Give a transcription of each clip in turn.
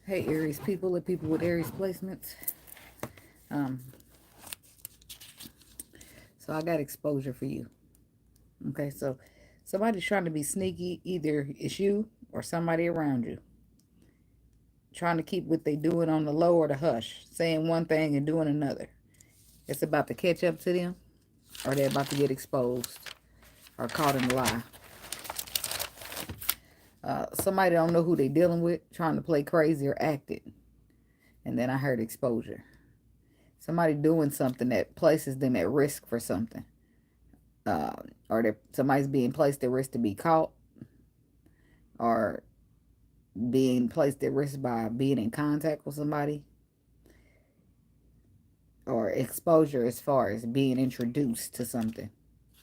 Hey Aries people, the people with Aries placements. Um, so I got exposure for you. Okay, so somebody's trying to be sneaky. Either it's you or somebody around you. Trying to keep what they doing on the low or the hush. Saying one thing and doing another. It's about to catch up to them, or they're about to get exposed or caught in a lie. Somebody don't know who they dealing with, trying to play crazy or act it. And then I heard exposure. Somebody doing something that places them at risk for something. Or that somebody's being placed at risk to be caught, or being placed at risk by being in contact with somebody, or exposure as far as being introduced to something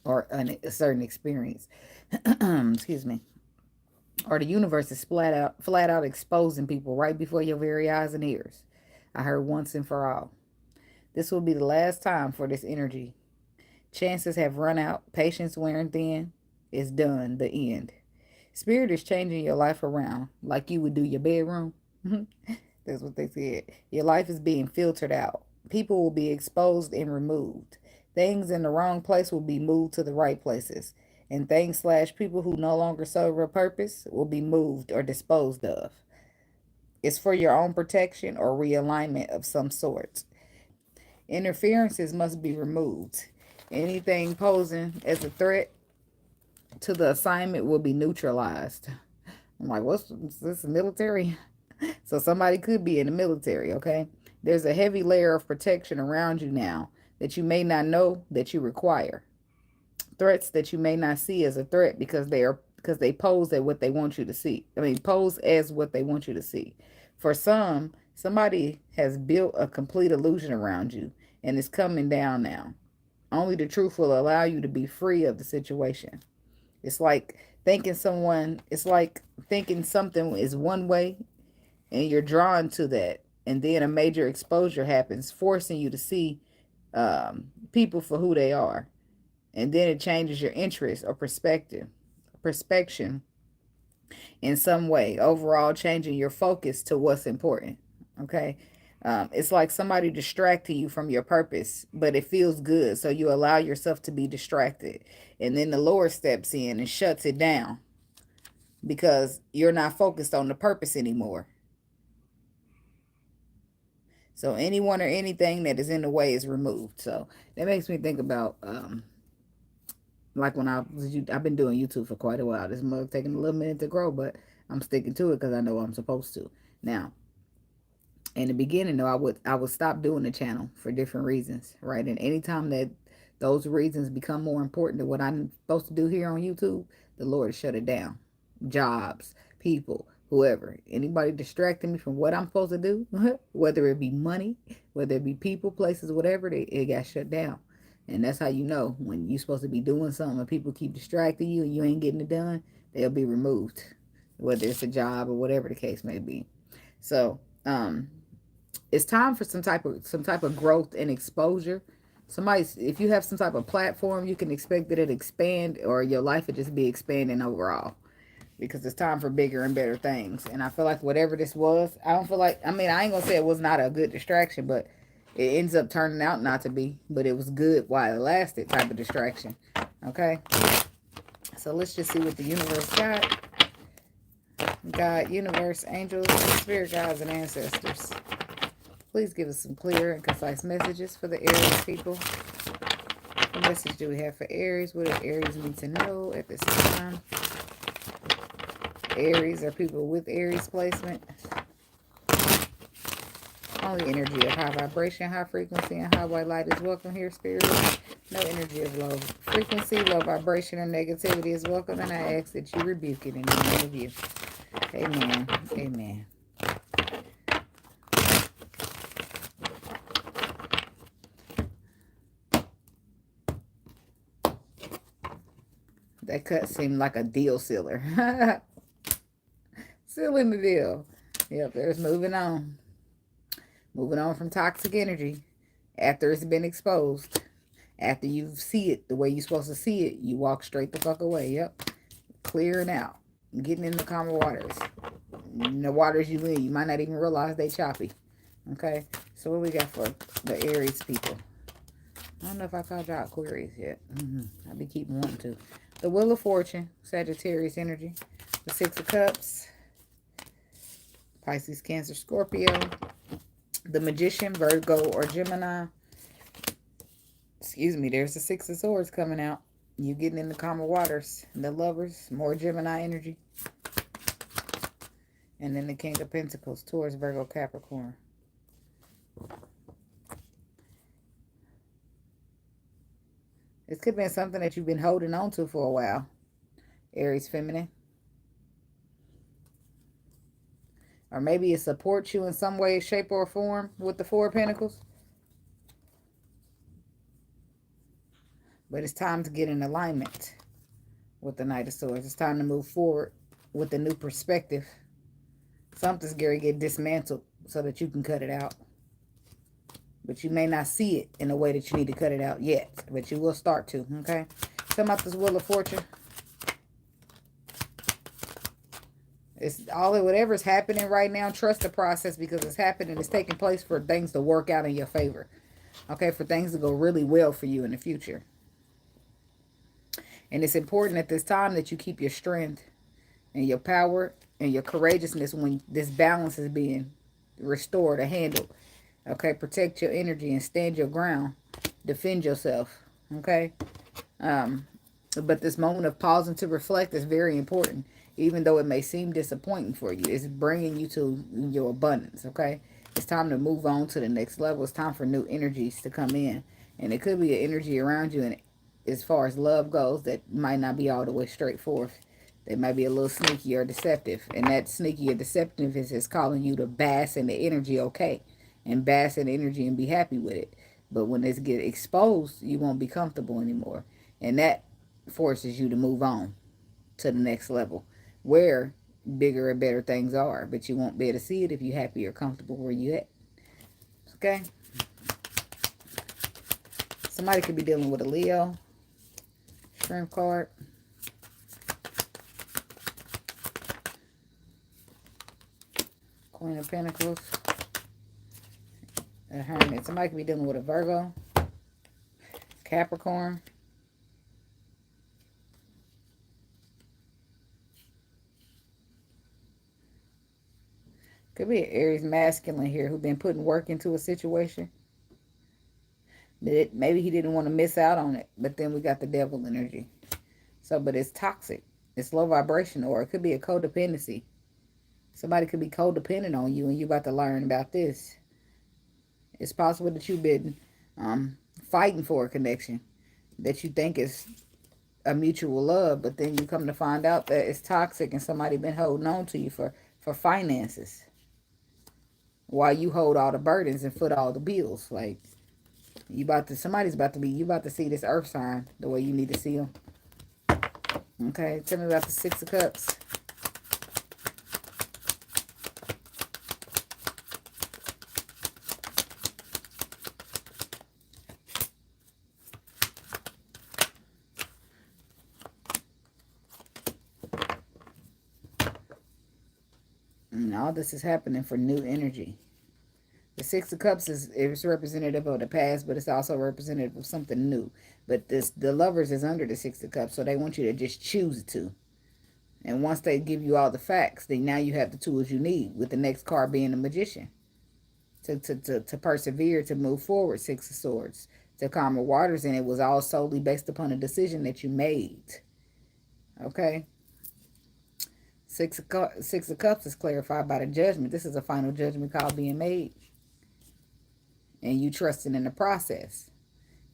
or a certain experience. Excuse me. Or the universe is flat out exposing people right before your very eyes and ears. I heard once and for all. This will be the last time for this energy. Chances have run out. Patience wearing thin. It's done. The end. Spirit is changing your life around like you would do your bedroom. That's what they said. Your life is being filtered out. People will be exposed and removed. Things in the wrong place will be moved to the right places. And things slash people who no longer serve a purpose will be moved or disposed of. It's for your own protection or realignment of some sort. Interferences must be removed. Anything posing as a threat to the assignment will be neutralized. I'm like, what's this, military? So somebody could be in the military, okay? There's a heavy layer of protection around you now that you may not know that you require. Threats that you may not see as a threat because they pose at what they want you to see. I mean, pose as what they want you to see. For some, somebody has built a complete illusion around you and it's coming down now. Only the truth will allow you to be free of the situation. It's like it's like thinking something is one way and you're drawn to that. And then a major exposure happens, forcing you to see people for who they are. And then it changes your interest or perspection in some way, overall changing your focus to what's important. Okay. It's like somebody distracting you from your purpose, but it feels good. So you allow yourself to be distracted. And then the Lord steps in and shuts it down because you're not focused on the purpose anymore. So anyone or anything that is in the way is removed. So that makes me think about like when I've been doing YouTube for quite a while. This mug taking a little minute to grow, but I'm sticking to it because I know I'm supposed to. Now, in the beginning though, I would stop doing the channel for different reasons, right? And anytime that those reasons become more important than what I'm supposed to do here on YouTube, the Lord shut it down. Jobs, people, whoever, anybody distracting me from what I'm supposed to do, whether it be money, whether it be people, places, whatever, it got shut down. And that's how you know when you're supposed to be doing something and people keep distracting you and you ain't getting it done, they'll be removed, whether it's a job or whatever the case may be. So, it's time for some type of growth and exposure. If you have some type of platform, you can expect that it expand, or your life would just be expanding overall, because it's time for bigger and better things. And I feel like whatever this was, I don't feel like, I mean, I ain't gonna say it was not a good distraction, but it ends up turning out not to be. But it was good while it lasted, type of distraction. Okay, so let's just see what the universe got. God, universe, angels, spirit guides, and ancestors. Please give us some clear and concise messages for the Aries people. What message do we have for Aries? What does Aries need to know at this time? Aries are people with Aries placement. Only energy of high vibration, high frequency, and high white light is welcome here, Spirit. No energy of low frequency, low vibration, or negativity is welcome, and I ask that you rebuke it in the name of you. Amen. Amen. That cut seemed like a deal sealer. Sealing the deal. Yep, there's moving on. Moving on from toxic energy after it's been exposed. After you see it the way you're supposed to see it, you walk straight the fuck away. Yep. Clearing out. Getting in the calmer waters. The waters you in, you might not even realize they choppy. Okay, so what we got for the Aries people? I don't know if I called y'all Aquarius yet. I'll be keeping wanting to. The Wheel of Fortune, Sagittarius energy. The Six of Cups, Pisces, Cancer, Scorpio. The Magician, Virgo, or Gemini. Excuse me, there's the Six of Swords coming out. You getting in the calmer waters. The Lovers, more Gemini energy. And then the King of Pentacles, Taurus, Virgo, Capricorn. This could have been something that you've been holding on to for a while. Aries feminine. Or maybe it supports you in some way, shape, or form with the Four of Pentacles. But it's time to get in alignment with the Knight of Swords. It's time to move forward with a new perspective. Something's going to get dismantled so that you can cut it out. But you may not see it in a way that you need to cut it out yet. But you will start to, okay? Tell me about this Wheel of Fortune. It's all of whatever's happening right now, trust the process because it's happening. It's taking place for things to work out in your favor. Okay, for things to go really well for you in the future. And it's important at this time that you keep your strength and your power and your courageousness when this balance is being restored or handled. Okay, protect your energy and stand your ground. Defend yourself. Okay. But this moment of pausing to reflect is very important. Even though it may seem disappointing for you, it's bringing you to your abundance, okay? It's time to move on to the next level. It's time for new energies to come in. And it could be an energy around you, and as far as love goes, that might not be all the way straightforward. They might be a little sneaky or deceptive. And that sneaky or deceptive is calling you to bask in the energy, okay? And bask in the energy and be happy with it. But when it's get exposed, you won't be comfortable anymore. And that forces you to move on to the next level, where bigger and better things are, but you won't be able to see it if you're happy or comfortable where you at. Okay? Somebody could be dealing with a Leo. Shrimp card. Queen of Pentacles. A Hermit. Somebody could be dealing with a Virgo. Capricorn. Could be an Aries masculine here who's been putting work into a situation. Maybe he didn't want to miss out on it. But then we got the devil energy. So, but it's toxic. It's low vibration, or it could be a codependency. Somebody could be codependent on you and you're about to learn about this. It's possible that you've been fighting for a connection that you think is a mutual love, but then you come to find out that it's toxic and somebody been holding on to you for finances. While you hold all the burdens and foot all the bills. Like, you about to see this earth sign the way you need to see them. Okay, tell me about the Six of Cups. And all this is happening for new energy. The Six of Cups is representative of the past, but it's also representative of something new. But the Lovers is under the Six of Cups, so they want you to just choose to. And once they give you all the facts, then now you have the tools you need, with the next card being the Magician. To persevere, to move forward, Six of Swords. To calmer waters, and it was all solely based upon a decision that you made. Okay? Six of Cups is clarified by the Judgment. This is a final judgment call being made. And you trusting in the process.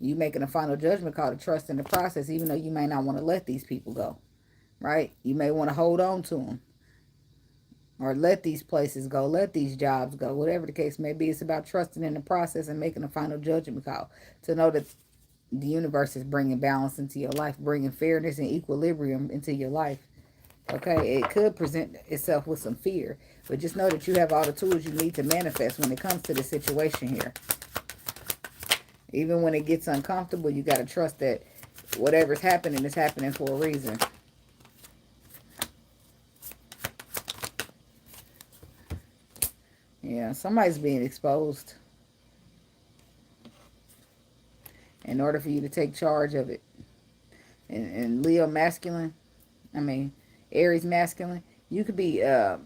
You making a final judgment call to trust in the process, even though you may not want to let these people go. Right? You may want to hold on to them. Or let these places go. Let these jobs go. Whatever the case may be. It's about trusting in the process and making a final judgment call. To know that the universe is bringing balance into your life. Bringing fairness and equilibrium into your life. Okay? It could present itself with some fear. But just know that you have all the tools you need to manifest when it comes to this situation here. Even when it gets uncomfortable, you got to trust that whatever's happening is happening for a reason. Yeah, somebody's being exposed in order for you to take charge of it. And Leo masculine, I mean, Aries masculine, you could be, I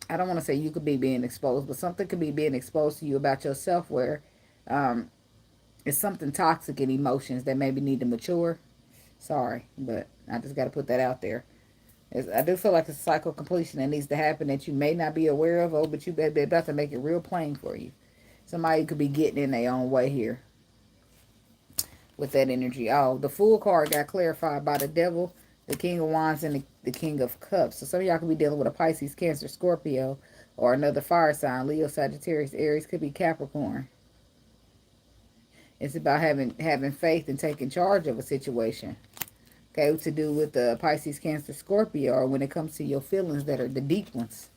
don't want to say you could be being exposed, but something could be being exposed to you about yourself where um, it's something toxic in emotions that maybe need to mature. Sorry, but I just got to put that out there. I do feel like it's a cycle completion that needs to happen that you may not be aware of, oh, but you better be about to make it real plain for you. Somebody could be getting in their own way here with that energy. Oh, the Fool card got clarified by the Devil, the King of Wands, and the King of Cups. So some of y'all could be dealing with a Pisces, Cancer, Scorpio, or another fire sign. Leo, Sagittarius, Aries, could be Capricorn. It's about having faith and taking charge of a situation. Okay, to do with the Pisces, Cancer, Scorpio, or when it comes to your feelings that are the deep ones.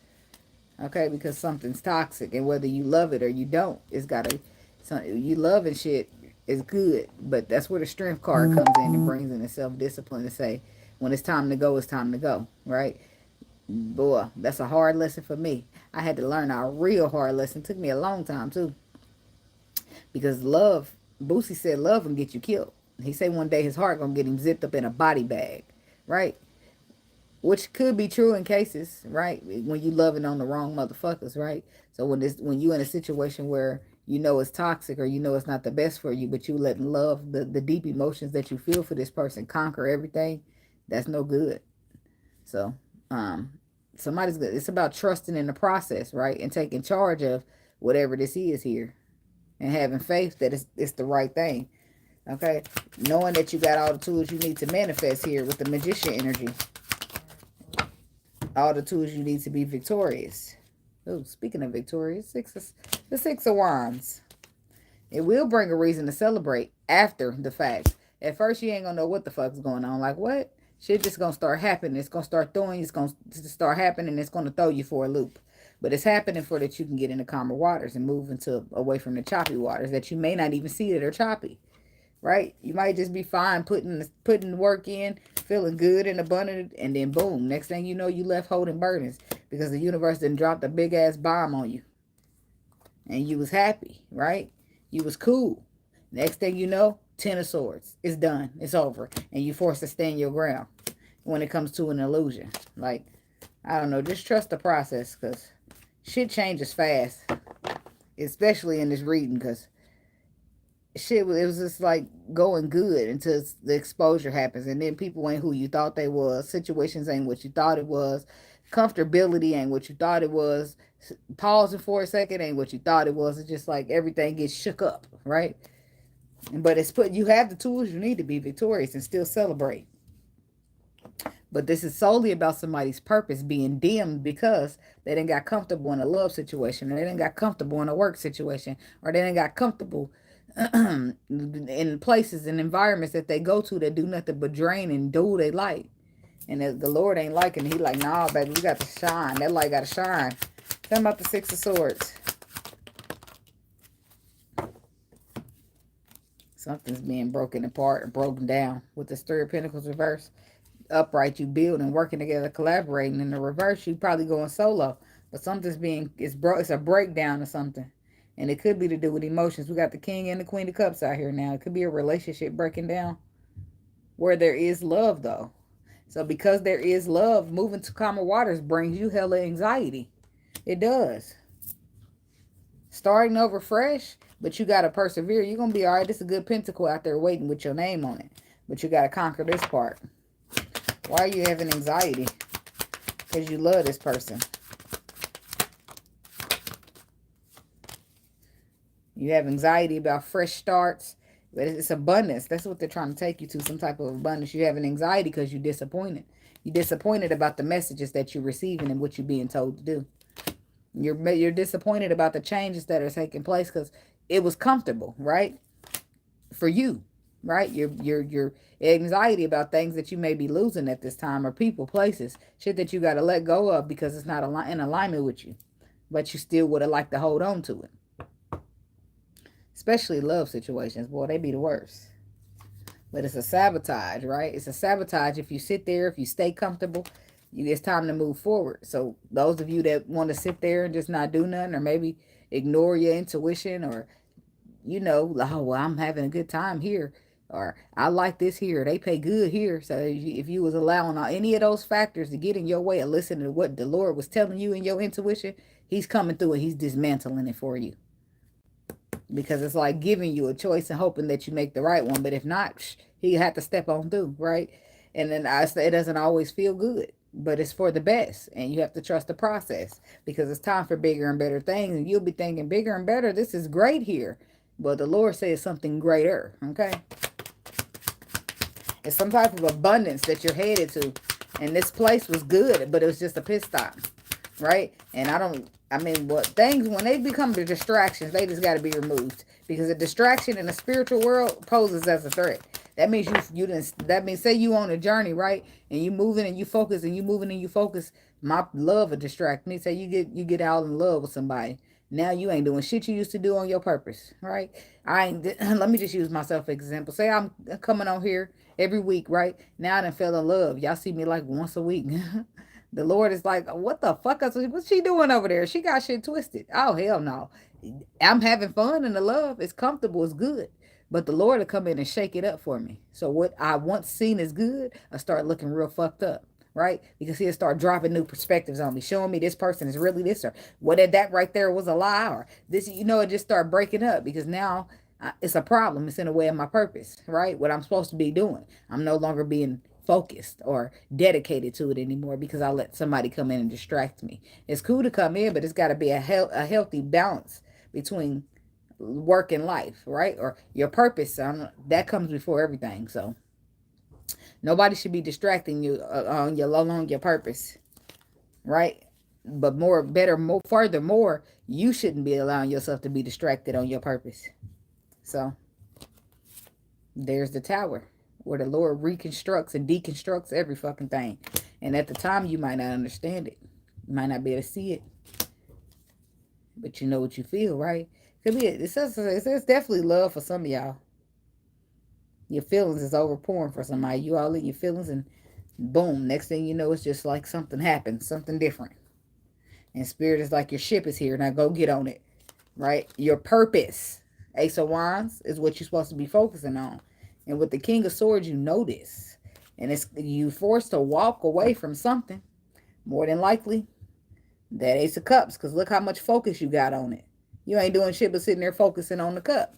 Okay, because something's toxic, and whether you love it or you don't, it's gotta. You loving shit is good, but that's where the Strength card comes in and brings in the self-discipline to say, when it's time to go, it's time to go. Right, boy, that's a hard lesson for me. I had to learn a real hard lesson. It took me a long time too, because love. Boosie said love can get you killed. He said one day his heart gonna get him zipped up in a body bag, right? Which could be true in cases, right? When you loving on the wrong motherfuckers, right? So when you in a situation where you know it's toxic or you know it's not the best for you, but you letting love, the deep emotions that you feel for this person conquer everything, that's no good. So, um, somebody's good. It's about trusting in the process, right? And taking charge of whatever this is here and having faith that it's the right thing. Okay? Knowing that you got all the tools you need to manifest here with the magician energy. All the tools you need to be victorious. Oh, speaking of victorious, the Six of Wands. It will bring a reason to celebrate after the fact. At first, you ain't gonna know what the fuck's going on. Like, what? Shit just gonna start happening. It's gonna start throwing. It's gonna start happening. It's gonna throw you for a loop. But it's happening for that you can get into calmer waters and move into away from the choppy waters that you may not even see that are choppy. Right? You might just be fine putting the work in, feeling good and abundant, and then boom, next thing you know, you left holding burdens because the universe done dropped a big ass bomb on you, and you was happy, right? You was cool. Next thing you know, Ten of Swords, it's done, it's over, and you forced to stand your ground when it comes to an illusion. Like, I don't know, just trust the process because shit changes fast, especially in this reading because shit, it was just like going good until the exposure happens, and then people ain't who you thought they was. Situations ain't what you thought it was. Comfortability ain't what you thought it was. Pausing for a second ain't what you thought it was. It's just like everything gets shook up, right? But it's put you have the tools you need to be victorious and still celebrate. But this is solely about somebody's purpose being dimmed because they didn't got comfortable in a love situation, or they didn't got comfortable in a work situation, or they didn't got comfortable in places and environments that they go to that do nothing but drain and do they like. And the Lord ain't liking it. He like, nah, baby, we got to shine. That light got to shine. Tell about the Six of Swords. Something's being broken apart or broken down with the Three of Pentacles reverse. Upright, you build and working together, collaborating. In the reverse, you probably going solo. But something's it's a breakdown or something. And it could be to do with emotions. We got the King and the Queen of Cups out here now. It could be a relationship breaking down where there is love, though. So because there is love, moving to calmer waters brings you hella anxiety. It does. Starting over fresh, but you got to persevere. You're going to be all right. This is a good pentacle out there waiting with your name on it. But you got to conquer this part. Why are you having anxiety? Because you love this person. You have anxiety about fresh starts. But it's abundance. That's what they're trying to take you to, some type of abundance. You have an anxiety because you're disappointed. You're disappointed about the messages that you're receiving and what you're being told to do. You're disappointed about the changes that are taking place because it was comfortable, right? For you, right? Your anxiety about things that you may be losing at this time, or people, places, shit that you got to let go of because it's not in alignment with you, but you still would have liked to hold on to it. Especially love situations, boy, they be the worst. But it's a sabotage, right? It's a sabotage if you sit there, if you stay comfortable. It's time to move forward. So those of you that want to sit there and just not do nothing, or maybe ignore your intuition, or oh well, I'm having a good time here, or I like this here, they pay good here. So if you was allowing any of those factors to get in your way of listening to what the Lord was telling you in your intuition, he's coming through and he's dismantling it for you. Because it's like giving you a choice and hoping that you make the right one. But if not, he had to step on through, right? And then it doesn't always feel good, but it's for the best. And you have to trust the process, because it's time for bigger and better things. And you'll be thinking bigger and better. This is great here. But the Lord says something greater, okay? It's some type of abundance that you're headed to. And this place was good, but it was just a pit stop, right? And things, when they become the distractions, they just got to be removed. Because a distraction in the spiritual world poses as a threat. That means you didn't, that means say you on a journey, right? And you moving and you focus and you moving and you focus. My love will distract me. Say you get out in love with somebody. Now you ain't doing shit you used to do on your purpose, right? Let me just use myself as example. Say I'm coming on here every week, right? Now I done fell in love. Y'all see me like once a week. The Lord is like, what the fuck? What's she doing over there? She got shit twisted. Oh, hell no. I'm having fun and the love is comfortable, it's good. But the Lord will come in and shake it up for me. So what I once seen as good, I start looking real fucked up, right? Because he'll start dropping new perspectives on me, showing me this person is really this, or what that right there was a lie, or this, it just start breaking up, because now it's a problem. It's in the way of my purpose, right? What I'm supposed to be doing. I'm no longer being focused or dedicated to it anymore, because I let somebody come in and distract me. It's cool to come in, but it's got to be a healthy balance between work and life, right? Or your purpose. That comes before everything. So nobody should be distracting you along your purpose, right? But furthermore, you shouldn't be allowing yourself to be distracted on your purpose. So there's the tower, where the Lord reconstructs and deconstructs every fucking thing. And at the time, you might not understand it. You might not be able to see it. But you know what you feel, right? It says definitely love for some of y'all. Your feelings is overpouring for somebody. You all in your feelings, and boom, next thing you know, it's just like something happened, something different. And Spirit is like, your ship is here. Now go get on it, right? Your purpose, Ace of Wands, is what you're supposed to be focusing on. And with the King of Swords, you know this. And it's you forced to walk away from something. More than likely, that Ace of Cups, because look how much focus you got on it. You ain't doing shit but sitting there focusing on the cup.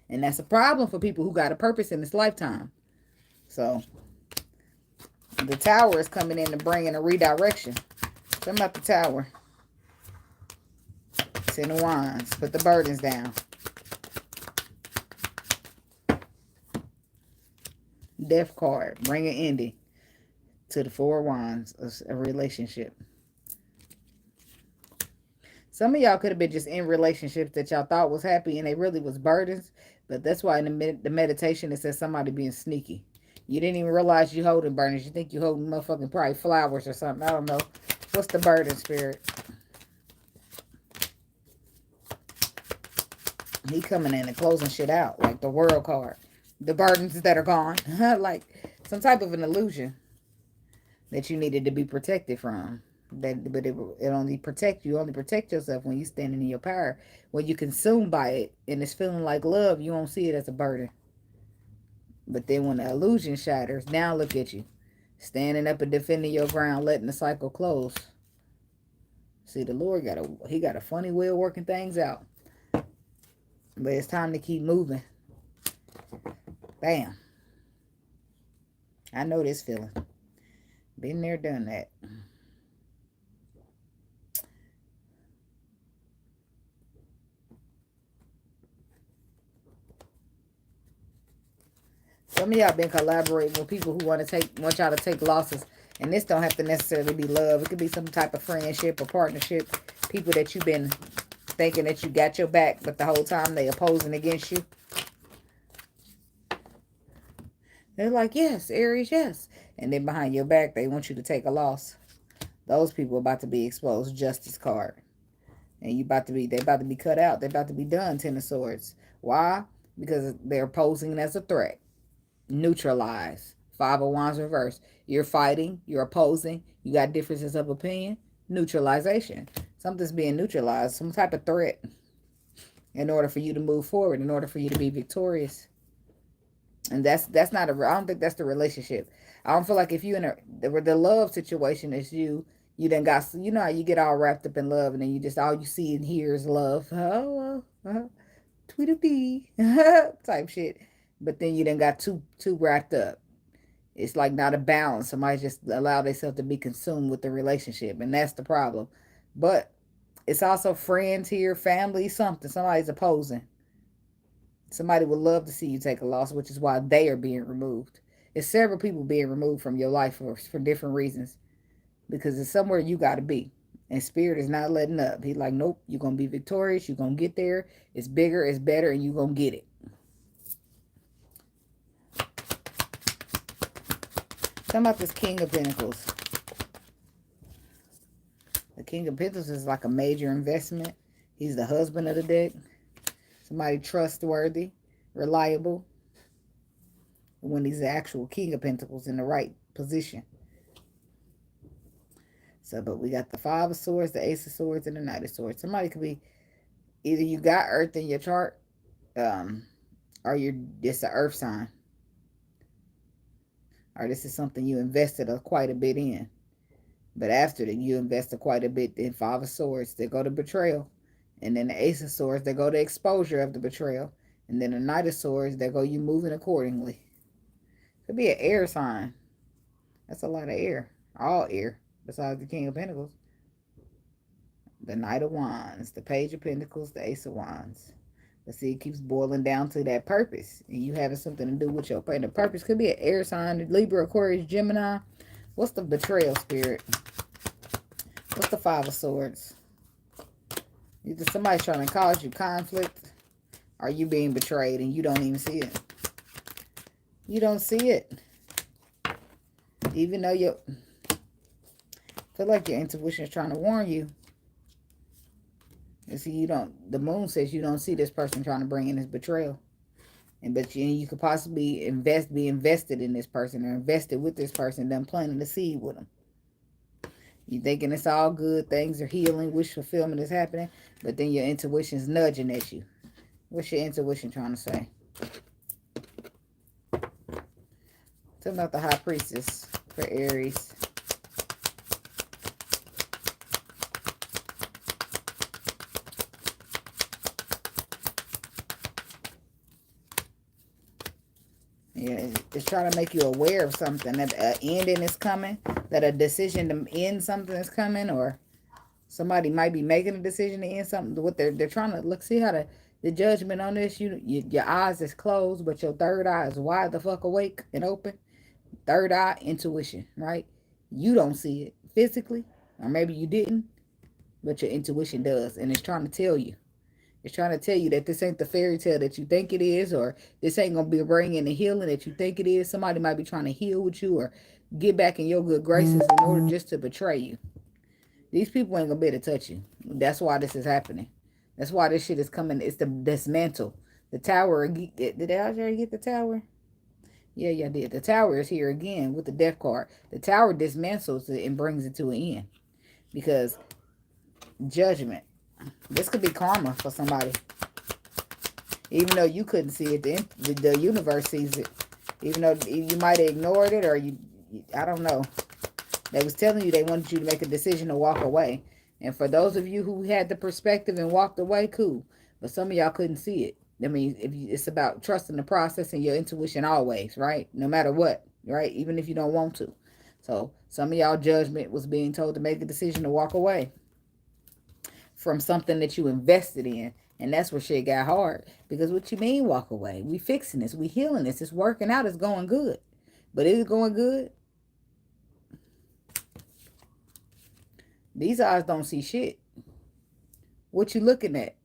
And that's a problem for people who got a purpose in this lifetime. So, the tower is coming in to bring in a redirection. Come up the tower. Ten of Wands. Put the burdens down. Death card. Bring an ending to the Four of Wands. A relationship. Some of y'all could have been just in relationships that y'all thought was happy and they really was burdens. But that's why in the meditation it says somebody being sneaky. You didn't even realize you holding burdens. You think you holding motherfucking probably flowers or something. I don't know. What's the burden, Spirit? He coming in and closing shit out. Like the World card. The burdens that are gone. Like some type of an illusion that you needed to be protected from. But it only protect you. Only protect yourself when you standing in your power. When you consumed by it and it's feeling like love, you won't see it as a burden. But then when the illusion shatters, now look at you, standing up and defending your ground, letting the cycle close. See, the Lord got a funny way of working things out. But it's time to keep moving. Bam. I know this feeling. Been there, done that. Some of y'all been collaborating with people who want y'all to take losses. And this don't have to necessarily be love. It could be some type of friendship or partnership. People that you've been thinking that you got your back, but the whole time they opposing against you. They're like, yes, Aries, yes. And then behind your back, they want you to take a loss. Those people are about to be exposed. Justice card. And they about to be cut out. They're about to be done, Ten of Swords. Why? Because they're posing as a threat. Neutralized. Five of Wands reverse. You're fighting. You're opposing. You got differences of opinion. Neutralization. Something's being neutralized. Some type of threat. In order for you to move forward. In order for you to be victorious. And that's not a, I don't think that's the relationship. I don't feel like if you in the love situation is you then got, you know how you get all wrapped up in love and then you just, all you see and hear is love. Oh, Tweedledee type shit. But then you then got too wrapped up. It's like not a balance. Somebody just allow themselves to be consumed with the relationship. And that's the problem. But it's also friends here, family, something. Somebody's opposing. Somebody would love to see you take a loss, which is why they are being removed. It's several people being removed from your life for different reasons. Because it's somewhere you got to be. And Spirit is not letting up. He's like, nope, you're going to be victorious. You're going to get there. It's bigger, it's better, and you're going to get it. Talking about this King of Pentacles. The King of Pentacles is like a major investment. He's the husband of the deck. Somebody trustworthy, reliable. When he's the actual King of Pentacles in the right position. So, but we got the Five of Swords, the Ace of Swords, and the Knight of Swords. Somebody could be, either you got Earth in your chart, or you're just an Earth sign. Or this is something you invested quite a bit in. But after that, you invested quite a bit in Five of Swords, they go to betrayal. And then the Ace of Swords, they go to exposure of the betrayal. And then the Knight of Swords, they go you moving accordingly. Could be an air sign. That's a lot of air. All air. Besides the King of Pentacles. The Knight of Wands. The Page of Pentacles. The Ace of Wands. But see, it keeps boiling down to that purpose. And you having something to do with your partner. The purpose could be an air sign. Libra, Aquarius, Gemini. What's the betrayal spirit? What's the Five of Swords? Either somebody's trying to cause you conflict. Or you being betrayed and you don't even see it. You don't see it. Even though you feel like your intuition is trying to warn you. And see, you don't, the moon says you don't see this person trying to bring in this betrayal. And but you could possibly be invested in this person or invested with this person, then planting the seed with them. You thinking it's all good, things are healing, wish fulfillment is happening, but then your intuition's nudging at you. What's your intuition trying to say? Tell me about the High Priestess for Aries. Yeah, it's trying to make you aware of something, that an ending is coming, that a decision to end something is coming, or somebody might be making a decision to end something. What they're trying to look, see how the judgment on this, your eyes is closed, but your third eye is wide the fuck awake and open. Third eye, intuition, right? You don't see it physically, or maybe you didn't, but your intuition does, and it's trying to tell you. It's trying to tell you that this ain't the fairy tale that you think it is, or this ain't going to be bringing the healing that you think it is. Somebody might be trying to heal with you or get back in your good graces in order just to betray you. These people ain't going to be able to touch you. That's why this is happening. That's why this shit is coming. It's the dismantle. The tower. Did I already get the tower? Yeah, I did. The tower is here again with the death card. The tower dismantles it and brings it to an end. Because judgment. This could be karma for somebody. Even though you couldn't see it, the universe sees it. Even though you might have ignored it, or I don't know. They was telling you they wanted you to make a decision to walk away. And for those of you who had the perspective and walked away, cool. But some of y'all couldn't see it. I mean, it's about trusting the process and your intuition always, right? No matter what, right? Even if you don't want to. So some of y'all judgment was being told to make a decision to walk away from something that you invested in. And that's where shit got hard. Because what you mean walk away? We fixing this. We healing this. It's working out. It's going good. But is it going good? These eyes don't see shit. What you looking at?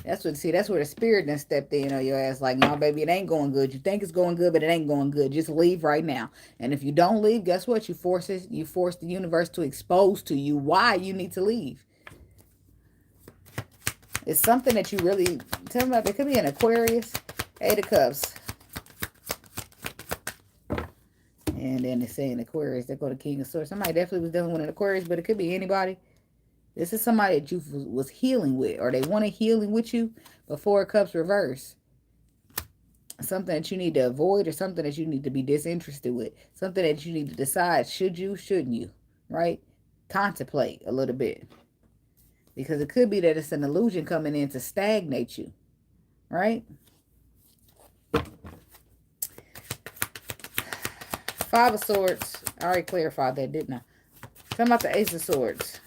That's where the spirit done stepped in on your ass like, no, baby, it ain't going good. You think it's going good, but it ain't going good. Just leave right now. And if you don't leave, guess what? You force the universe to expose to you why you need to leave. It's something that you really, tell me about. It could be an Aquarius, 8 of Cups. And then it's saying Aquarius. They go to King of Swords. Somebody definitely was dealing with an Aquarius, but it could be anybody. This is somebody that you was healing with, or they wanted healing with you before it Cups reverse. Something that you need to avoid, or something that you need to be disinterested with. Something that you need to decide, should you, shouldn't you, right? Contemplate a little bit. Because it could be that it's an illusion coming in to stagnate you, right? Five of Swords. I already clarified that, didn't I? Talking about the Ace of Swords.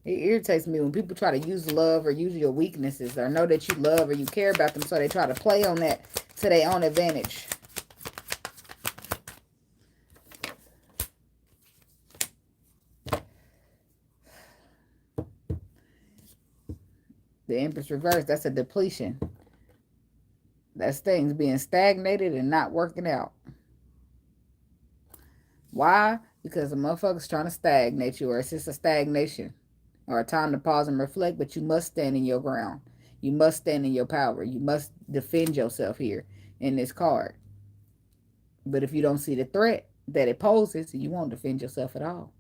It irritates me when people try to use love or use your weaknesses or know that you love or you care about them, so they try to play on that to their own advantage. The Empress reverse, that's a depletion. That's things being stagnated and not working out. Why? Because the motherfucker's trying to stagnate you, or it's just a stagnation. Or a time to pause and reflect, but you must stand in your ground. You must stand in your power. You must defend yourself here in this card. But if you don't see the threat that it poses, you won't defend yourself at all.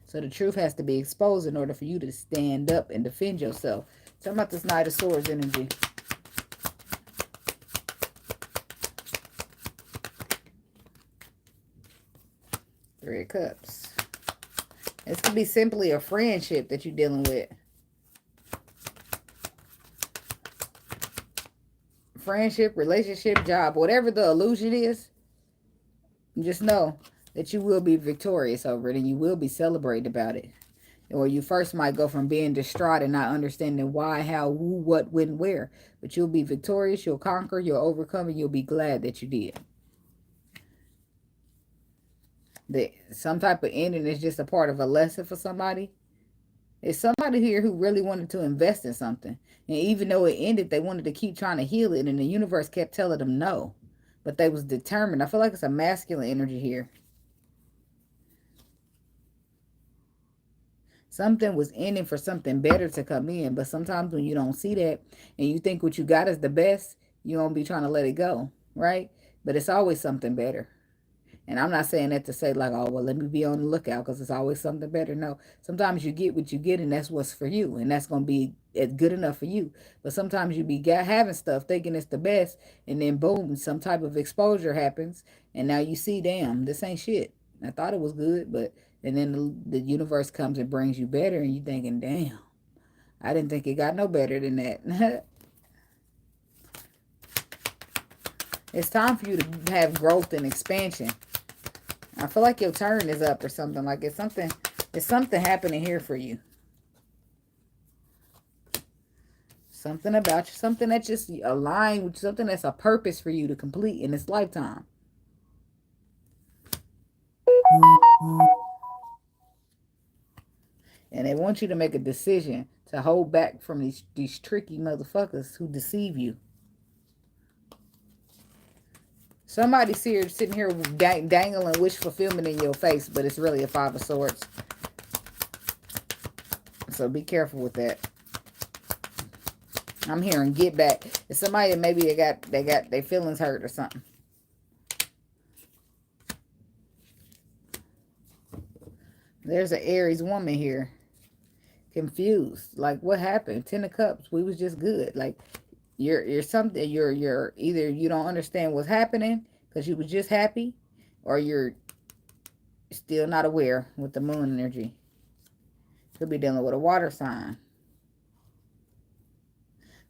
So the truth has to be exposed in order for you to stand up and defend yourself. Talking about this Knight of Swords energy. Three of Cups. This could be simply a friendship that you're dealing with. Friendship, relationship, job, whatever the illusion is, just know that you will be victorious over it and you will be celebrated about it. Or you first might go from being distraught and not understanding why, how, who, what, when, where. But you'll be victorious, you'll conquer, you'll overcome, and you'll be glad that you did. Some type of ending is just a part of a lesson for somebody. There's somebody here who really wanted to invest in something. And even though it ended, they wanted to keep trying to heal it. And the universe kept telling them no. But they was determined. I feel like it's a masculine energy here. Something was ending for something better to come in. But sometimes when you don't see that and you think what you got is the best, you won't be trying to let it go, right? But it's always something better. And I'm not saying that to say like, oh, well, let me be on the lookout because it's always something better. No, sometimes you get what you get and that's what's for you. And that's going to be good enough for you. But sometimes you be having stuff thinking it's the best. And then boom, some type of exposure happens. And now you see, damn, this ain't shit. I thought it was good. But and then the universe comes and brings you better. And you thinking, damn, I didn't think it got no better than that. It's time for you to have growth and expansion. I feel like your turn is up or something. Like it's something happening here for you. Something about you. Something that just aligns with something that's a purpose for you to complete in this lifetime. And they want you to make a decision to hold back from these tricky motherfuckers who deceive you. Somebody's here sitting here dangling wish fulfillment in your face, but it's really a Five of Swords. So be careful with that. I'm hearing get back. It's somebody that maybe they got their feelings hurt or something. There's an Aries woman here. Confused. Like what happened? 10 of Cups. We was just good. Like you're something, you're either you don't understand what's happening because you was just happy, or you're still not aware with the moon energy. Could be dealing with a water sign.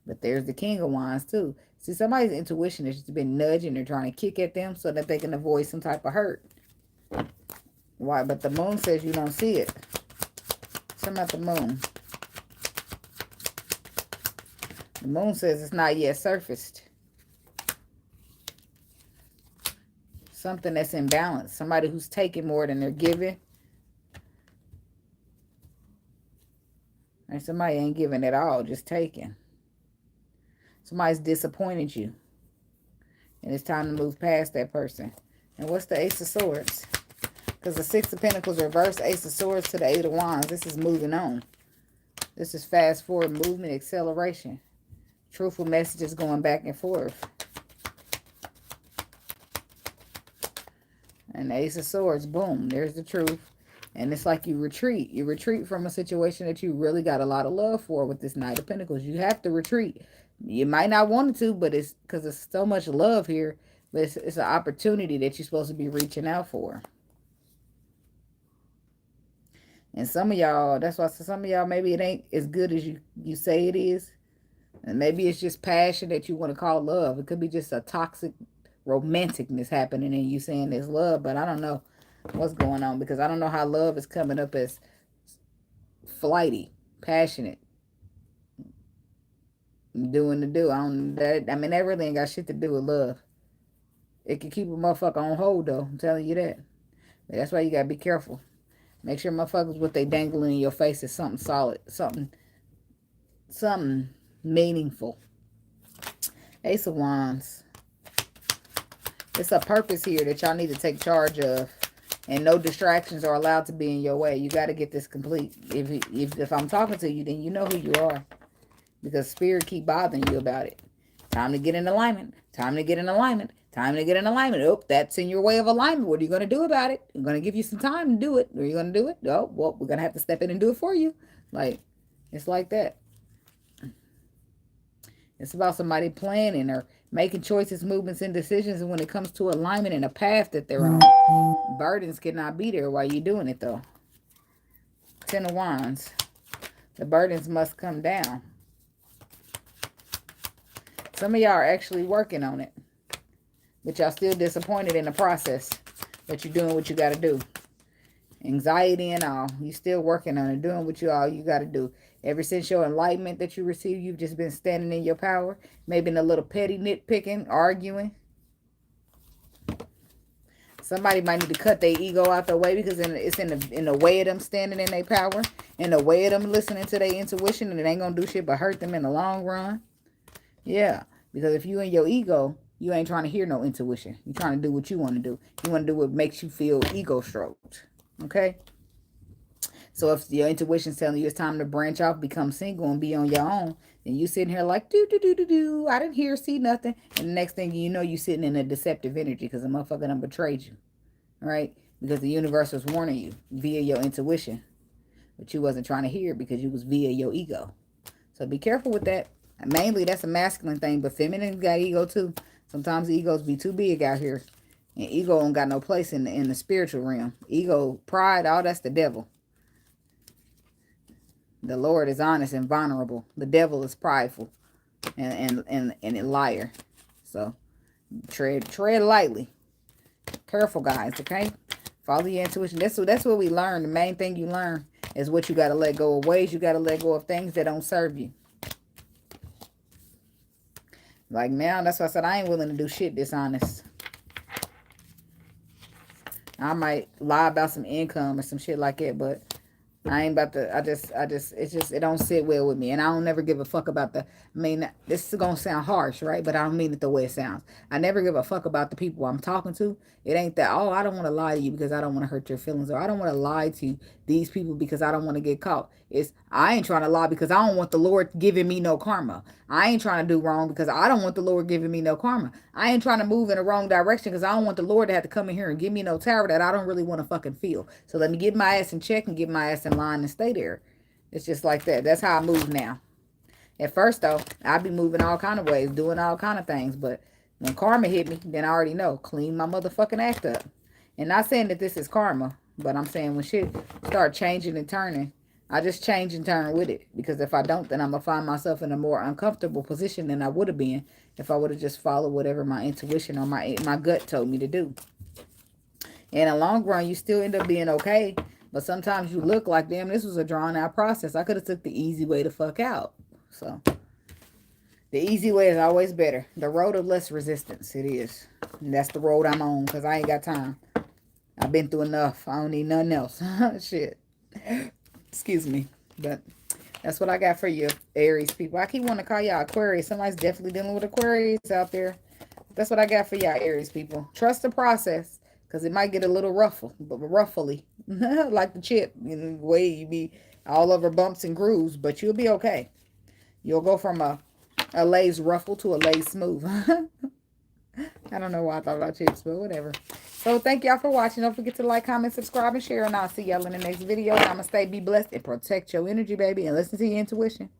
But there's the King of Wands too. See, somebody's intuition has just been nudging or trying to kick at them so that they can avoid some type of hurt. Why? But the moon says you don't see it. Something about the moon. The moon says it's not yet surfaced. Something that's imbalanced. Somebody who's taking more than they're giving. And somebody ain't giving at all, just taking. Somebody's disappointed you. And it's time to move past that person. And what's the Ace of Swords? Because the Six of Pentacles reverse Ace of Swords to the Eight of Wands. This is moving on. This is fast forward movement, acceleration. Truthful messages going back and forth. And the Ace of Swords, boom, there's the truth. And it's like you retreat. You retreat from a situation that you really got a lot of love for with this Knight of Pentacles. You have to retreat. You might not want to, but it's because there's so much love here. But it's an opportunity that you're supposed to be reaching out for. And some of y'all, that's why some of y'all, maybe it ain't as good as you say it is. And maybe it's just passion that you want to call love. It could be just a toxic romanticness happening and you saying there's love. But I don't know what's going on, because I don't know how love is coming up as flighty, passionate, doing the do. I mean, that really ain't got shit to do with love. It can keep a motherfucker on hold, though. I'm telling you that. But that's why you gotta be careful. Make sure motherfuckers, what they dangling in your face is something solid, something meaningful. Ace of Wands. It's a purpose here that y'all need to take charge of. And no distractions are allowed to be in your way. You got to get this complete. If I'm talking to you, then you know who you are. Because Spirit keep bothering you about it. Time to get in alignment. Time to get in alignment. Time to get in alignment. Oh, that's in your way of alignment. What are you going to do about it? I'm going to give you some time to do it. Are you going to do it? Oh, well, we're going to have to step in and do it for you. Like, it's like that. It's about somebody planning or making choices, movements, and decisions. And when it comes to alignment and a path that they're on, burdens cannot be there while you're doing it, though. 10 of Wands. The burdens must come down. Some of y'all are actually working on it. But y'all still disappointed in the process. But you're doing what you got to do. Anxiety and all. You still working on it. Doing what you got to do. Ever since your enlightenment that you received, you've just been standing in your power. Maybe in a little petty nitpicking, arguing. Somebody might need to cut their ego out the way, because it's in the way of them standing in their power. In the way of them listening to their intuition. And it ain't going to do shit but hurt them in the long run. Yeah. Because if you in your ego, you ain't trying to hear no intuition. You're trying to do what you want to do. You want to do what makes you feel ego stroked. Okay? So if your intuition's telling you it's time to branch off, become single, and be on your own, then you sitting here like, do. I didn't hear, see nothing. And the next thing you know, you sitting in a deceptive energy because the motherfucker done betrayed you. Right? Because the universe was warning you via your intuition. But you wasn't trying to hear it because you was via your ego. So be careful with that. Mainly, that's a masculine thing, but feminine got ego too. Sometimes egos be too big out here. And ego don't got no place in the spiritual realm. Ego, pride, all that's the devil. The Lord is honest and vulnerable. The devil is prideful and a liar. So tread lightly. Careful, guys, okay? Follow your intuition. That's what we learn. The main thing you learn is what you got to let go of. Ways you got to let go of things that don't serve you. Like now, that's why I said I ain't willing to do shit dishonest. I might lie about some income or some shit like that, but I ain't about to, it don't sit well with me. And I don't never give a fuck about this is going to sound harsh, right? But I don't mean it the way it sounds. I never give a fuck about the people I'm talking to. It ain't that, oh, I don't want to lie to you because I don't want to hurt your feelings. Or I don't want to lie to these people because I don't want to get caught. I ain't trying to lie because I don't want the Lord giving me no karma. I ain't trying to do wrong because I don't want the Lord giving me no karma. I ain't trying to move in the wrong direction because I don't want the Lord to have to come in here and give me no tarot that I don't really want to fucking feel. So let me get my ass in check and get my ass in line and stay there. It's just like that. That's how I move now. At first, though, I'd be moving all kind of ways, doing all kind of things. But when karma hit me, then I already know. Clean my motherfucking act up. And not saying that this is karma, but I'm saying when shit start changing and turning, I just change and turn with it. Because if I don't, then I'm going to find myself in a more uncomfortable position than I would have been if I would have just followed whatever my intuition or my gut told me to do. In the long run, you still end up being okay. But sometimes you look like, damn, this was a drawn out process. I could have took the easy way to fuck out. So the easy way is always better. The road of less resistance, it is. And that's the road I'm on because I ain't got time. I've been through enough. I don't need nothing else. Shit. Excuse me. But that's what I got for you, Aries people. I keep wanting to call y'all Aquarius. Somebody's definitely dealing with Aquarius out there. That's what I got for y'all, Aries people. Trust the process because it might get a little ruffly. Like the chip. You know, the way you be all over bumps and grooves. But you'll be okay. You'll go from a A lace ruffle to a lace smooth. I don't know why I thought about chips, but whatever. So thank y'all for watching. Don't forget to like, comment, subscribe, and share. And I'll see y'all in the next video. Namaste, be blessed, and protect your energy, baby. And listen to your intuition.